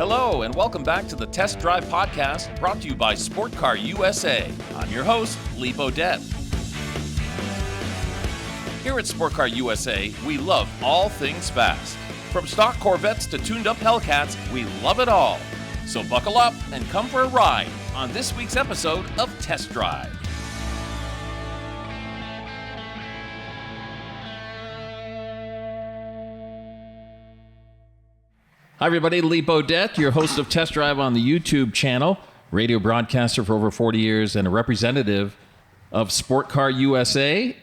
Hello, and welcome back to the Test Drive Podcast, brought to you by Sport Car USA. I'm your host, Lee Bodette. Here at Sport Car USA, we love all things fast. From stock Corvettes to tuned-up Hellcats, we love it all. So buckle up and come for a ride on this week's episode of Test Drive. Hi everybody, Lee Bodette, your host of Test Drive on the YouTube channel, radio broadcaster for over 40 years and a representative of Sport Car USA,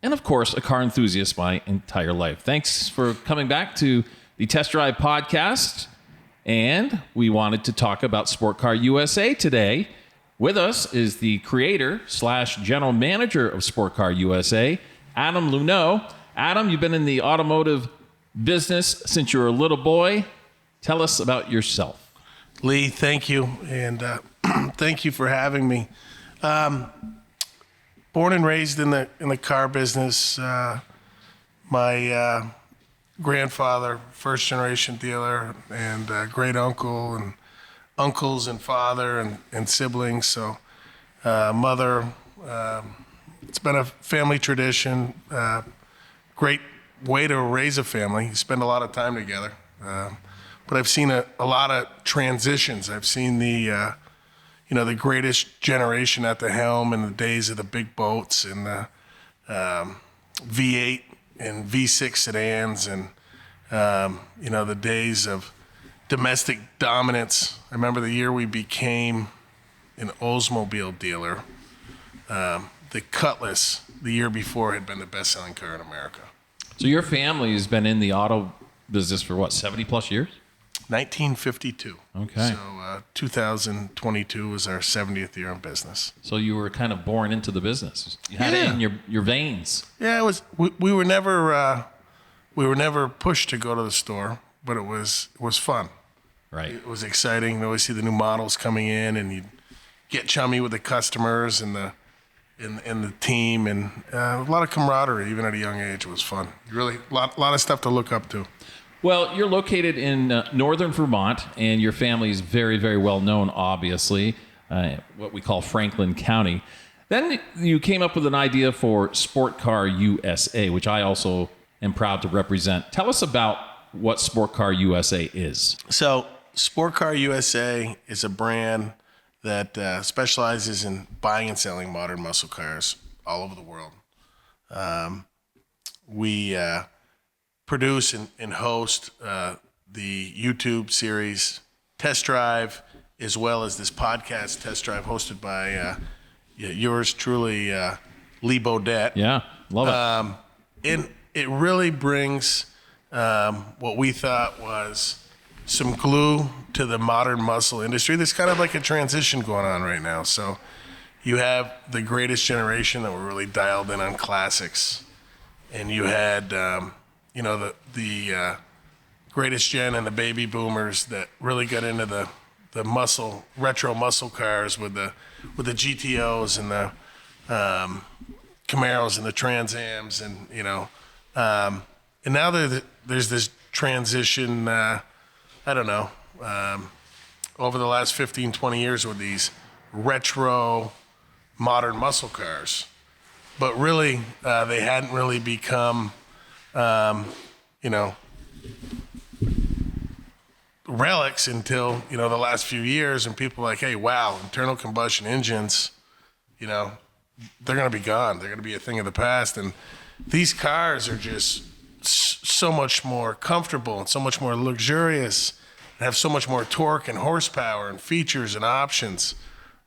and of course, a car enthusiast my entire life. Thanks for coming back to the Test Drive Podcast, and we wanted to talk about Sport Car USA today. With us is the creator / general manager of Sport Car USA, Adam Luneau. Adam, you've been in the automotive business since you were a little boy. Tell us about yourself. Lee, thank you, and thank you for having me. Born and raised in the car business. My grandfather, first generation dealer, and great uncle, and uncles and father and siblings. So, mother. It's been a family tradition. Great way to raise a family. You spend a lot of time together. But I've seen a lot of transitions. I've seen the greatest generation at the helm in the days of the big boats and the V8 and V6 sedans and, the days of domestic dominance. I remember the year we became an Oldsmobile dealer. The Cutlass the year before had been the best-selling car in America. So your family has been in the auto business for what, 70 plus years? 1952. Okay. So 2022 was our 70th year in business. So you were kind of born into the business. You had it in your veins. Yeah, it was. We were never pushed to go to the store, but it was fun. Right. It was exciting. You always see the new models coming in, and you get chummy with the customers and the team, and a lot of camaraderie even at a young age. It was fun. Really, a lot of stuff to look up to. Well, you're located in northern Vermont, and your family is very, very well known, obviously, what we call Franklin County. Then you came up with an idea for Sport Car USA, which I also am proud to represent. Tell us about what Sport Car USA is. So Sport Car USA is a brand that specializes in buying and selling modern muscle cars all over the world. We produce and host the YouTube series Test Drive, as well as this podcast Test Drive, hosted by yours truly, Lee Bodette. Yeah, love it. And it really brings what we thought was some glue to the modern muscle industry. There's kind of like a transition going on right now. So you have the greatest generation that were really dialed in on classics, and you had the greatest gen and the baby boomers that really got into the retro muscle cars with the GTOs and the Camaros and the Trans Ams, and and now there's this transition. Over the last 15, 20 years with these retro modern muscle cars, but really they hadn't really become relics until the last few years, and people are like, hey, wow, internal combustion engines, they're going to be gone. They're going to be a thing of the past. And these cars are just so much more comfortable and so much more luxurious and have so much more torque and horsepower and features and options.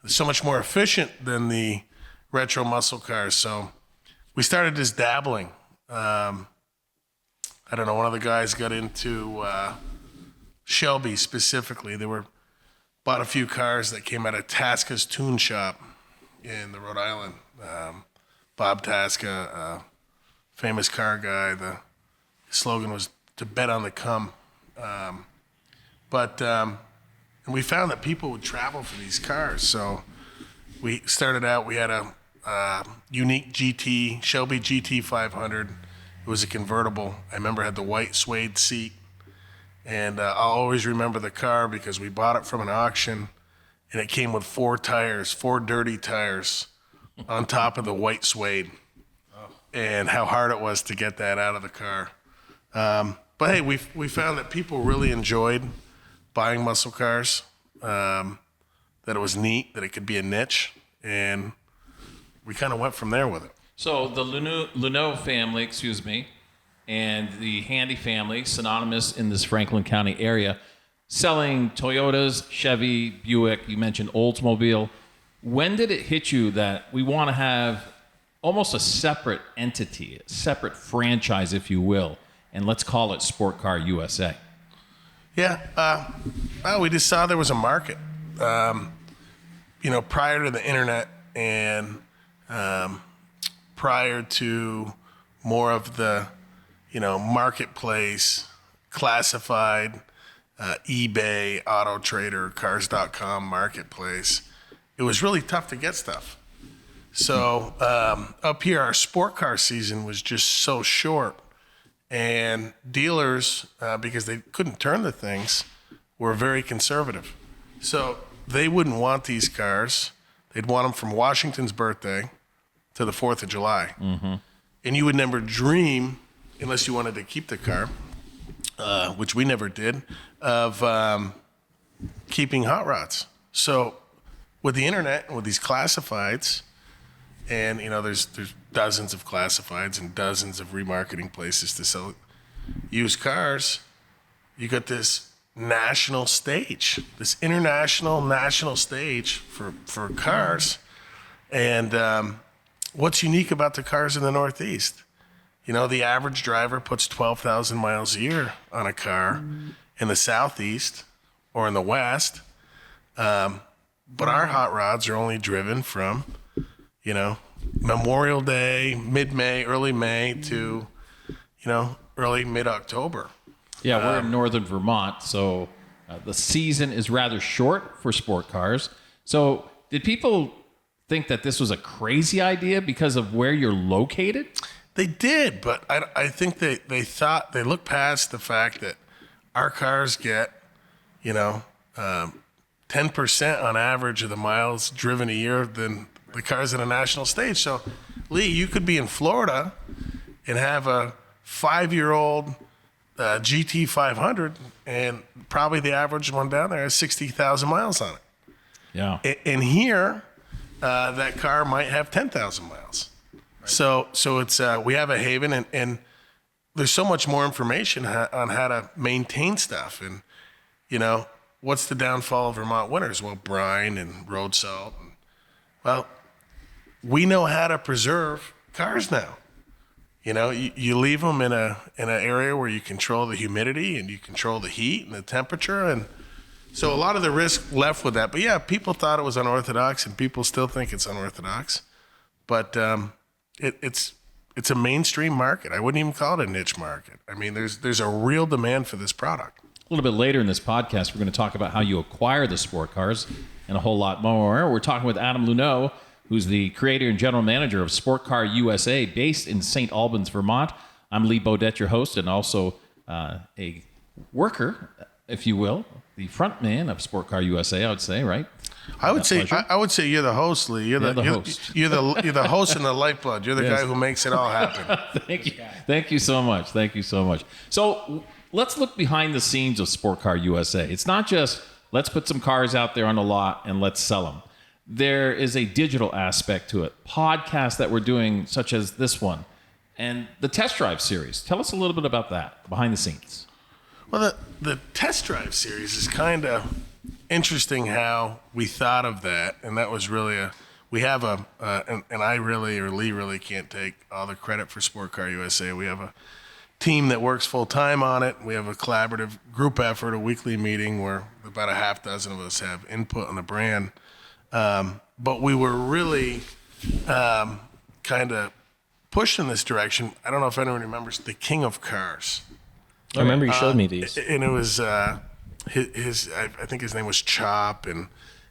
They're so much more efficient than the retro muscle cars. So we started just dabbling. One of the guys got into Shelby specifically. They bought a few cars that came out of Tasca's Tune Shop in the Rhode Island. Bob Tasca, famous car guy. The slogan was to bet on the come. And we found that people would travel for these cars. So we started out, we had a unique GT, Shelby GT 500. It was a convertible. I remember it had the white suede seat. And I'll always remember the car because we bought it from an auction, and it came with 4 dirty tires on top of the white suede. And how hard it was to get that out of the car. But hey, we found that people really enjoyed buying muscle cars, that it was neat, that it could be a niche, and we kind of went from there with it. So the Luneau family, and the Handy family, synonymous in this Franklin County area, selling Toyotas, Chevy, Buick, you mentioned Oldsmobile. When did it hit you that we want to have almost a separate entity, a separate franchise, if you will, and let's call it Sport Car USA? Yeah, well, we just saw there was a market. Prior to the internet and prior to more of the, marketplace, classified, eBay, Auto Trader, Cars.com marketplace, it was really tough to get stuff. So up here, our sport car season was just so short, and dealers, because they couldn't turn the things, were very conservative. So they wouldn't want these cars. They'd want them from Washington's birthday to the 4th of July. Mm-hmm. And you would never dream, unless you wanted to keep the car, which we never did, of keeping hot rods. So with the internet and with these classifieds, and there's dozens of classifieds and dozens of remarketing places to sell used cars, you got this national stage, this national stage for cars. And what's unique about the cars in the Northeast? The average driver puts 12,000 miles a year on a car in the Southeast or in the West. But our hot rods are only driven from, Memorial Day, mid-May, early May to, early mid-October. Yeah, we're in northern Vermont, so the season is rather short for sport cars. So did people think that this was a crazy idea because of where you're located? They did, but I think they thought, they looked past the fact that our cars get, 10% on average of the miles driven a year than the cars in a national stage. So, Lee, you could be in Florida and have a 5-year-old GT 500, and probably the average one down there has 60,000 miles on it. Yeah. And here, that car might have 10,000 miles. Right. So it's we have a haven, and there's so much more information on how to maintain stuff. And, what's the downfall of Vermont winters? Well, brine and road salt. Well, we know how to preserve cars now. You leave them in an area where you control the humidity and you control the heat and the temperature, and so a lot of the risk left with that. But yeah, people thought it was unorthodox, and people still think it's unorthodox. But it's a mainstream market. I wouldn't even call it a niche market. I mean, there's a real demand for this product. A little bit later in this podcast, we're going to talk about how you acquire the sport cars and a whole lot more. We're talking with Adam Luneau, who's the creator and general manager of Sport Car USA, based in St. Albans, Vermont. I'm Lee Bodette, your host, and also a worker, if you will, the front man of Sport Car USA, I would say, right? I would say you're the host, Lee. You're the host. You're the host and the lifeblood. You're the guy who makes it all happen. Thank you. Thank you so much. Thank you so much. So let's look behind the scenes of Sport Car USA. It's not just let's put some cars out there on the lot and let's sell them. There is a digital aspect to it. Podcasts that we're doing, such as this one, and the test drive series. Tell us a little bit about that, behind the scenes. Well, the test drive series is kind of interesting how we thought of that, and that was really and I really, or Lee really can't take all the credit for Sport Car USA. We have a team that works full time on it. We have a collaborative group effort, a weekly meeting where about a half dozen of us have input on the brand. But we were really kind of pushed in this direction. I don't know if anyone remembers the King of Cars. I remember you showed me these. And it was I think his name was Chop, and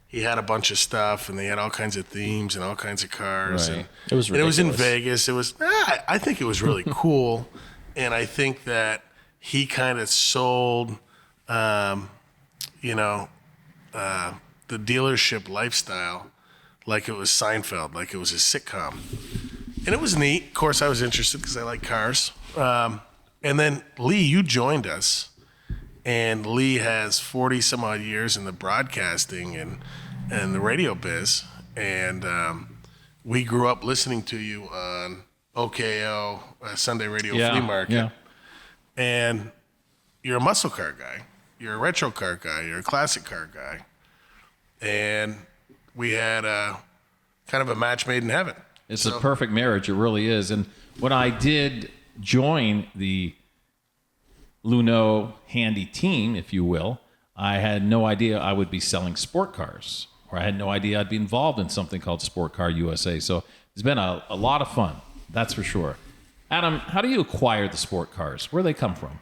he had a bunch of stuff, and they had all kinds of themes and all kinds of cars. Right. And It was ridiculous. it was in Vegas. It was I think it was really cool, and I think that he kind of sold you know, the dealership lifestyle like it was Seinfeld, like it was a sitcom. And it was neat. Of course, I was interested because I like cars. And then, Lee, you joined us. And Lee has 40 some odd years in the broadcasting and the radio biz. And we grew up listening to you on OKO, Sunday Radio Flea Market. Yeah. And you're a muscle car guy. You're a retro car guy. You're a classic car guy. And we had kind of a match made in heaven. It's a perfect marriage. It really is. And when I did join the Luneau handy team, if you will, I had no idea I would be selling sport cars, or I had no idea I'd be involved in something called Sport Car USA. So it's been a lot of fun, that's for sure. Adam, how do you acquire the sport cars? Where do they come from?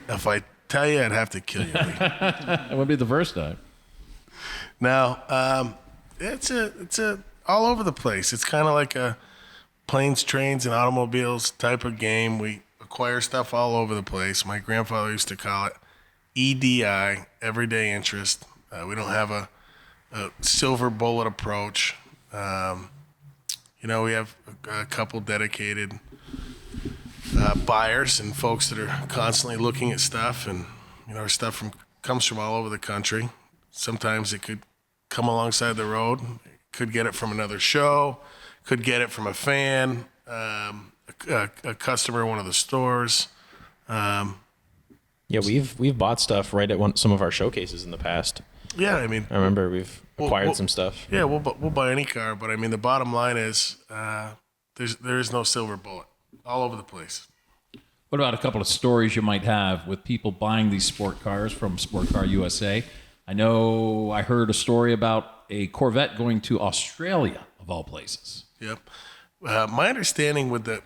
If I tell you, I'd have to kill you. It would be the first time. No, it's a all over the place. It's kind of like a planes, trains, and automobiles type of game. We acquire stuff all over the place. My grandfather used to call it EDI, everyday interest. We don't have a silver bullet approach. We have a couple dedicated buyers and folks that are constantly looking at stuff, and our stuff comes from all over the country. Sometimes it could come alongside the road, could get it from another show, could get it from a fan, a customer in one of the stores. Yeah, we've bought stuff right at some of our showcases in the past. Yeah, I mean, I remember we've acquired some stuff. Yeah, we'll buy any car, but I mean, the bottom line is there is no silver bullet. All over the place. What about a couple of stories you might have with people buying these sport cars from Sport Car USA? I know I heard a story about a Corvette going to Australia, of all places. Yep. My understanding with I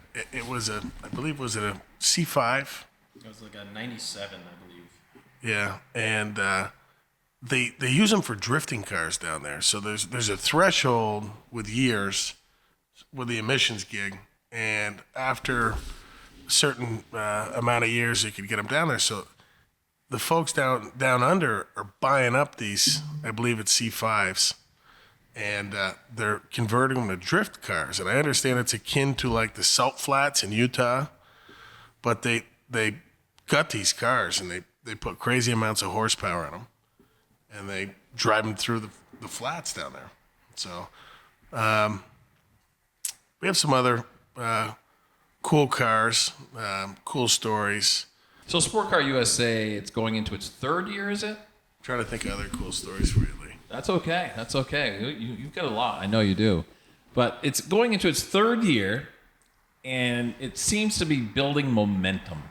believe it was a C5. It was like a 97, I believe. Yeah, and they use them for drifting cars down there. So there's a threshold with years with the emissions gig, and after a certain amount of years, you could get them down there. So the folks down under are buying up these, I believe it's C5s, and they're converting them to drift cars. And I understand it's akin to like the salt flats in Utah, but they gut these cars and they put crazy amounts of horsepower in them, and they drive them through the flats down there. So we have some other cool cars, cool stories. So Sport Car USA, it's going into its third year, is it? I'm trying to think of other cool stories for you, Lee. That's okay. That's okay. You've got a lot. I know you do. But it's going into its third year, and it seems to be building momentum.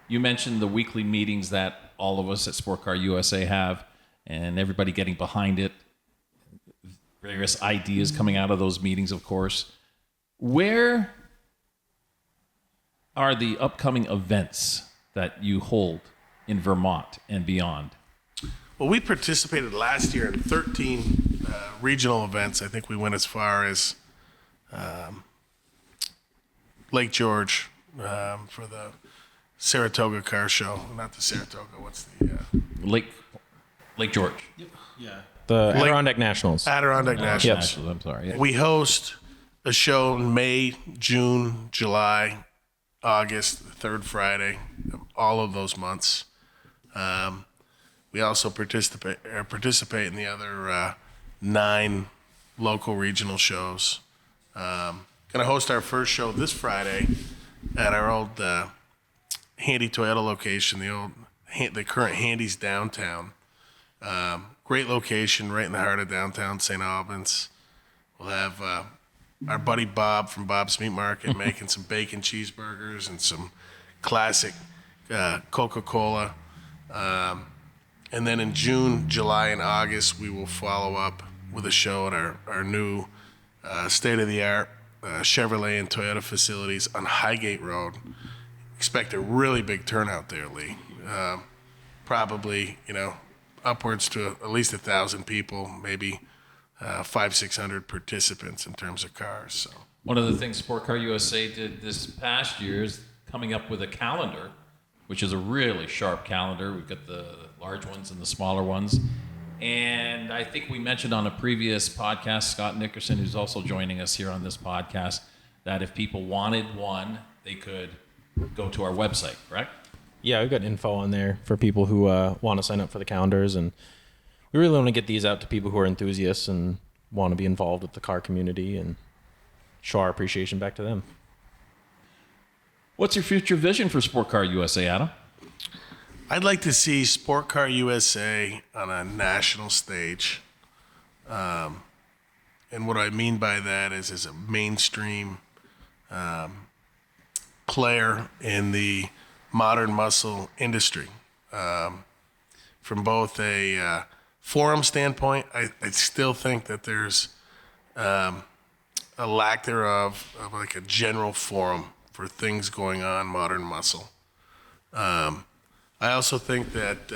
You mentioned the weekly meetings that all of us at Sport Car USA have, and everybody getting behind it. Various ideas coming out of those meetings, of course. Where are the upcoming events that you hold in Vermont and beyond? Well, we participated last year in 13 regional events. I think we went as far as Lake George for the Saratoga Car Show. Not the Saratoga. What's the Lake George. Yeah. The Adirondack Nationals. Adirondack Nationals. Yes. I'm sorry. Yeah. We host a show in May, June, July, August, the third Friday, of all of those months. We also participate in the other 9 local regional shows. Going to host our first show this Friday at our old Handy Toyota location, the current Handy's downtown. Great location right in the heart of downtown St. Albans. We'll have our buddy Bob from Bob's Meat Market making some bacon cheeseburgers and some classic Coca-Cola. And then in June, July, and August, we will follow up with a show at our new state-of-the-art Chevrolet and Toyota facilities on Highgate Road. Expect a really big turnout there, Lee. Probably, upwards to at least 1,000 people, maybe 500-600 participants in terms of cars. So One of the things Sport Car USA did this past year is coming up with a calendar, which is a really sharp calendar. We've got the large ones and the smaller ones. And I think we mentioned on a previous podcast, Scott Nickerson, who's also joining us here on this podcast, that if people wanted one, they could go to our website, correct? Yeah, we've got info on there for people who want to sign up for the calendars, and we really want to get these out to people who are enthusiasts and want to be involved with the car community and show our appreciation back to them. What's your future vision for Sport Car USA, Adam? I'd like to see Sport Car USA on a national stage. And what I mean by that is as a mainstream player in the modern muscle industry. From both a forum standpoint, I still think that there's a lack thereof of like a general forum for things going on modern muscle. I also think that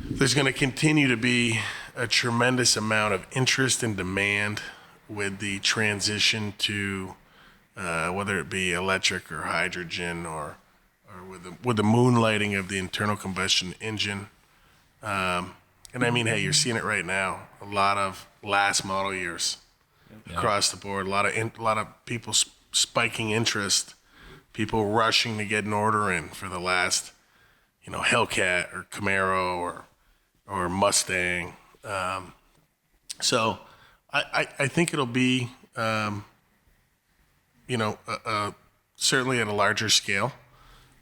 there's going to continue to be a tremendous amount of interest and demand with the transition to whether it be electric or hydrogen or with the moonlighting of the internal combustion engine. And I mean, hey, you're seeing it right now. A lot of last model years across the board. A lot of people spiking interest. People rushing to get an order in for the last, Hellcat or Camaro or Mustang. So I think it'll be, certainly at a larger scale.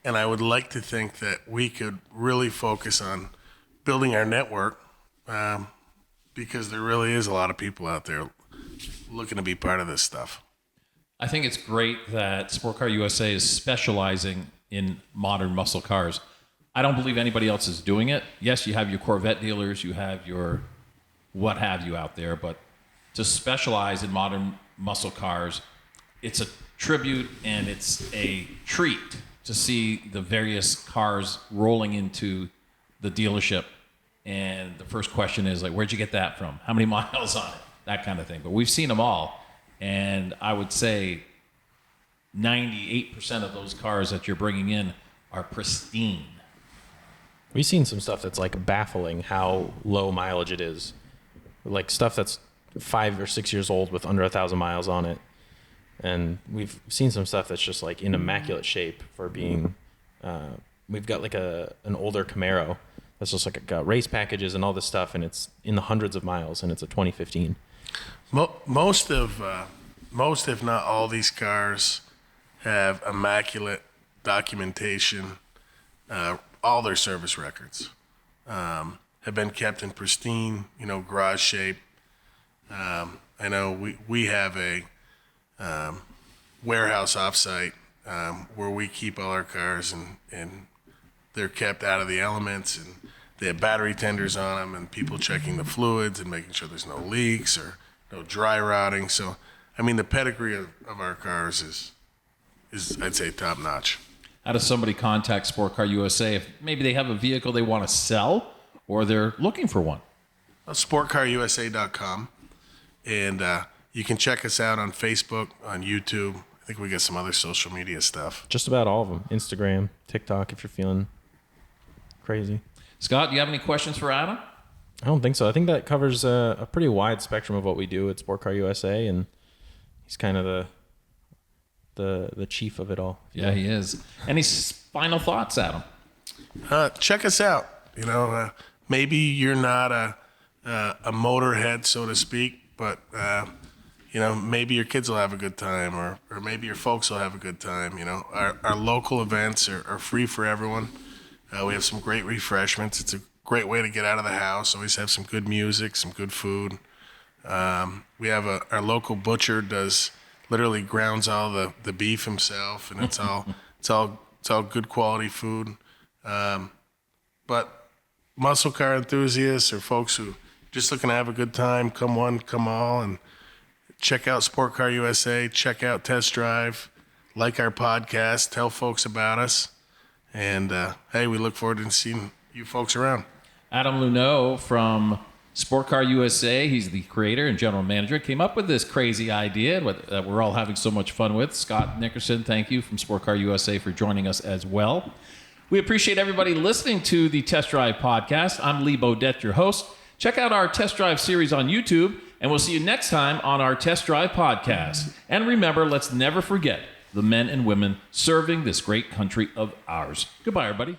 And I would like to think that we could really focus on building our network because there really is a lot of people out there looking to be part of this stuff. I think it's great that Sport Car USA is specializing in modern muscle cars. I don't believe anybody else is doing it. Yes, you have your Corvette dealers, you have your what have you out there, but to specialize in modern muscle cars, it's a tribute and it's a treat to see the various cars rolling into the dealership. And the first question is like, where'd you get that from? How many miles on it? That kind of thing. But we've seen them all. And I would say 98% of those cars that you're bringing in are pristine. We've seen some stuff that's like baffling how low mileage it is. Like stuff that's 5 or 6 years old with under 1,000 miles on it. And we've seen some stuff that's just like in immaculate shape for being, we've got like an older Camaro that's just like got race packages and all this stuff, and it's in the hundreds of miles, and it's a 2015. Most, if not all, these cars have immaculate documentation. All their service records have been kept in pristine, garage shape. I know we have a warehouse offsite where we keep all our cars, and they're kept out of the elements, and they have battery tenders on them, and people checking the fluids and making sure there's no leaks or no dry rotting. So, I mean, the pedigree of our cars is I'd say top notch. How does somebody contact Sport Car USA if maybe they have a vehicle they want to sell or they're looking for one? SportCarUSA.com, and you can check us out on Facebook, on YouTube. I think we got some other social media stuff. Just about all of them. Instagram, TikTok, if you're feeling crazy. Scott, do you have any questions for Adam? I don't think so. I think that covers a pretty wide spectrum of what we do at Sport Car USA, and he's kind of the chief of it all. Yeah, he is. Any final thoughts, Adam? Check us out. Maybe you're not a motorhead, so to speak, but maybe your kids will have a good time, or maybe your folks will have a good time. Our local events are free for everyone. We have some great refreshments. It's a great way to get out of the house. Always have some good music, some good food. We have our local butcher literally grounds all the beef himself, and it's all good quality food. But muscle car enthusiasts or folks who just looking to have a good time, come one, come all, and check out Sport Car USA. Check out Test Drive. Like our podcast. Tell folks about us. And, hey, we look forward to seeing you folks around. Adam Luneau from Sport Car USA, he's the creator and general manager, came up with this crazy idea that we're all having so much fun with. Scott Nickerson, thank you from Sport Car USA for joining us as well. We appreciate everybody listening to the Test Drive podcast. I'm Lee Bodette, your host. Check out our Test Drive series on YouTube, and we'll see you next time on our Test Drive podcast. And remember, let's never forget the men and women serving this great country of ours. Goodbye, everybody.